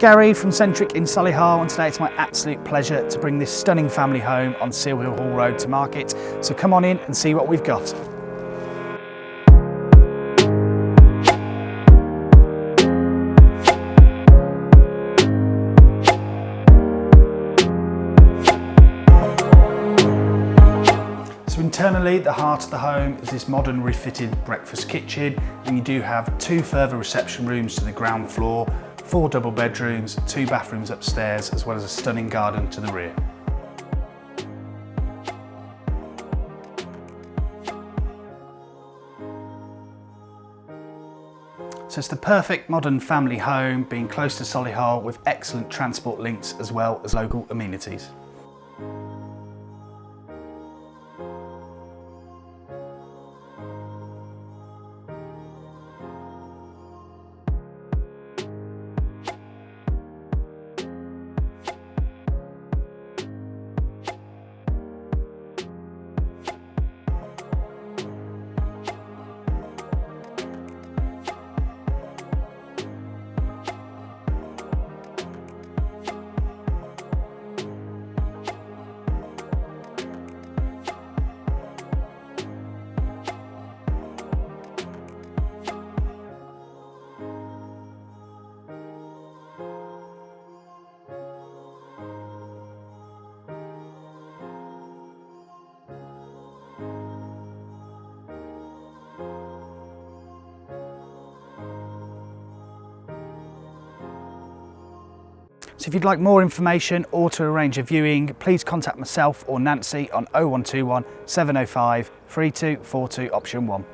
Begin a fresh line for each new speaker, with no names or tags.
Gary from Centric in Solihull, and today it's my absolute pleasure to bring this stunning family home on Silhill Hall Road to market. So come on in and see what we've got. So internally, the heart of the home is this modern refitted breakfast kitchen, and you do have 2 further reception rooms to the ground floor, 4 double bedrooms, 2 bathrooms upstairs, as well as a stunning garden to the rear. So it's the perfect modern family home, being close to Solihull with excellent transport links as well as local amenities. So if you'd like more information or to arrange a viewing, please contact myself or Nancy on 0121 705 3242 option 1.